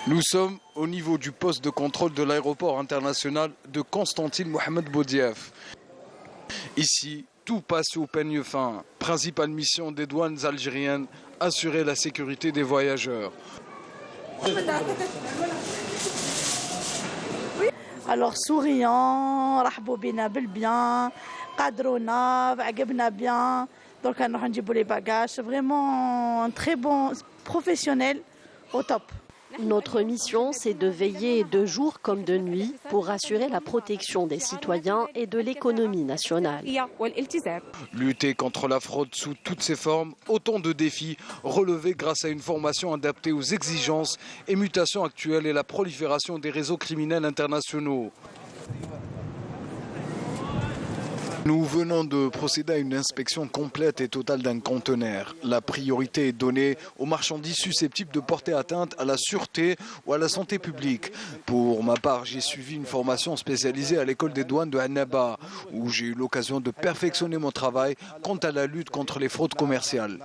Nous sommes au niveau du poste de contrôle de l'aéroport international de Constantine Mohamed Boudiaf. Ici, tout passe au peigne fin. Principale mission des douanes algériennes, assurer la sécurité des voyageurs. Alors souriant, rahbou bina bien, qadrouna, agabna bien. Donc on a les bagages, vraiment un très bon professionnel au top. Notre mission, c'est de veiller de jour comme de nuit pour assurer la protection des citoyens et de l'économie nationale. Lutter contre la fraude sous toutes ses formes, autant de défis relevés grâce à une formation adaptée aux exigences et mutations actuelles et la prolifération des réseaux criminels internationaux. Nous venons de procéder à une inspection complète et totale d'un conteneur. La priorité est donnée aux marchandises susceptibles de porter atteinte à la sûreté ou à la santé publique. Pour ma part, j'ai suivi une formation spécialisée à l'école des douanes de Annaba, où j'ai eu l'occasion de perfectionner mon travail quant à la lutte contre les fraudes commerciales.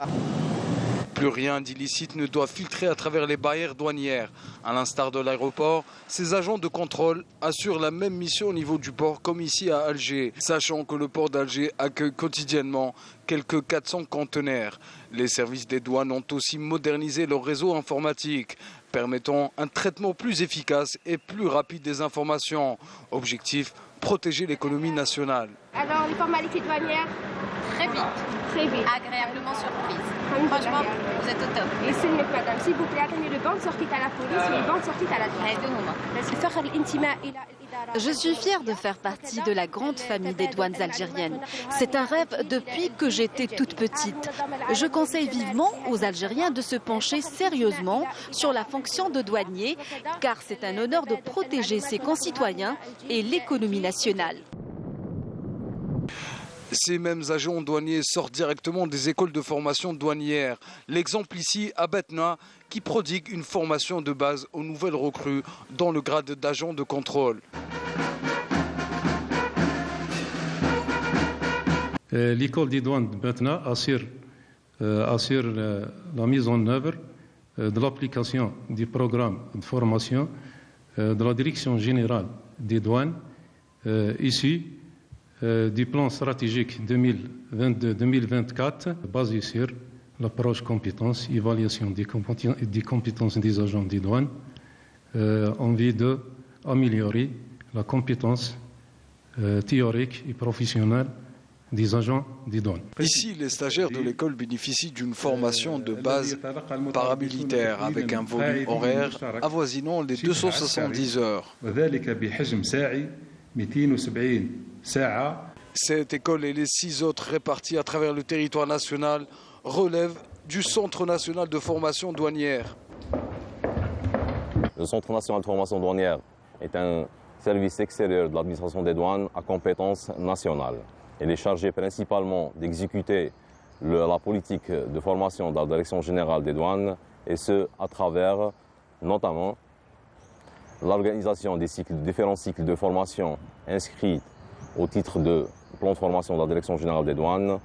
Plus rien d'illicite ne doit filtrer à travers les barrières douanières. À l'instar de l'aéroport, ces agents de contrôle assurent la même mission au niveau du port comme ici à Alger, sachant que le port d'Alger accueille quotidiennement quelques 400 conteneurs. Les services des douanes ont aussi modernisé leur réseau informatique, permettant un traitement plus efficace et plus rapide des informations. Objectif, protéger l'économie nationale. Alors, les formalités douanières? Très vite. Très vite. Agréablement surprise. Franchement, vous êtes au top. Et c'est mieux, madame. S'il vous plaît, attendez le banc de sortie à la police et le banc de sortie à la douane. Je suis fière de faire partie de la grande famille des douanes algériennes. C'est un rêve depuis que j'étais toute petite. Je conseille vivement aux Algériens de se pencher sérieusement sur la fonction de douanier, car c'est un honneur de protéger ses concitoyens et l'économie nationale. Ces mêmes agents douaniers sortent directement des écoles de formation douanière. L'exemple ici à Betna, qui prodigue une formation de base aux nouvelles recrues dans le grade d'agent de contrôle. L'école des douanes de Betna assure la mise en œuvre de l'application du programme de formation de la Direction générale des douanes issu du plan stratégique 2022-2024 basé sur l'approche compétence, évaluation des compétences des agents des douanes en vue d'améliorer la compétence théorique et professionnelle des agents des douanes. Ici, les stagiaires de l'école bénéficient d'une formation de base paramilitaire avec un volume horaire avoisinant les 270 heures. Cette école et les 6 autres réparties à travers le territoire national relèvent du Centre national de formation douanière. Le Centre national de formation douanière est un service extérieur de l'administration des douanes à compétence nationale. Il est chargé principalement d'exécuter la politique de formation de la Direction générale des douanes, et ce à travers notamment l'organisation des différents cycles de formation inscrits au titre de plan de formation de la Direction générale des douanes,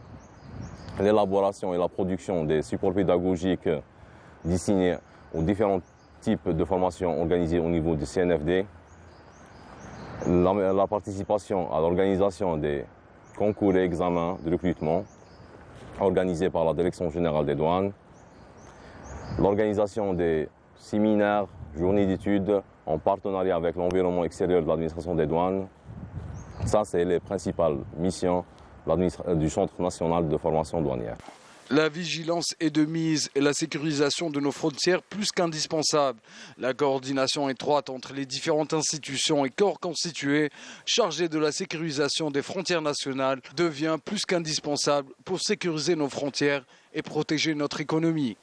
l'élaboration et la production des supports pédagogiques destinés aux différents types de formations organisées au niveau du CNFD, la participation à l'organisation des concours et examens de recrutement organisés par la Direction générale des douanes, l'organisation des séminaires, journées d'études en partenariat avec l'environnement extérieur de l'administration des douanes. Ça, c'est les principales missions du Centre national de formation douanière. La vigilance est de mise et la sécurisation de nos frontières plus qu'indispensable. La coordination étroite entre les différentes institutions et corps constitués chargés de la sécurisation des frontières nationales devient plus qu'indispensable pour sécuriser nos frontières et protéger notre économie.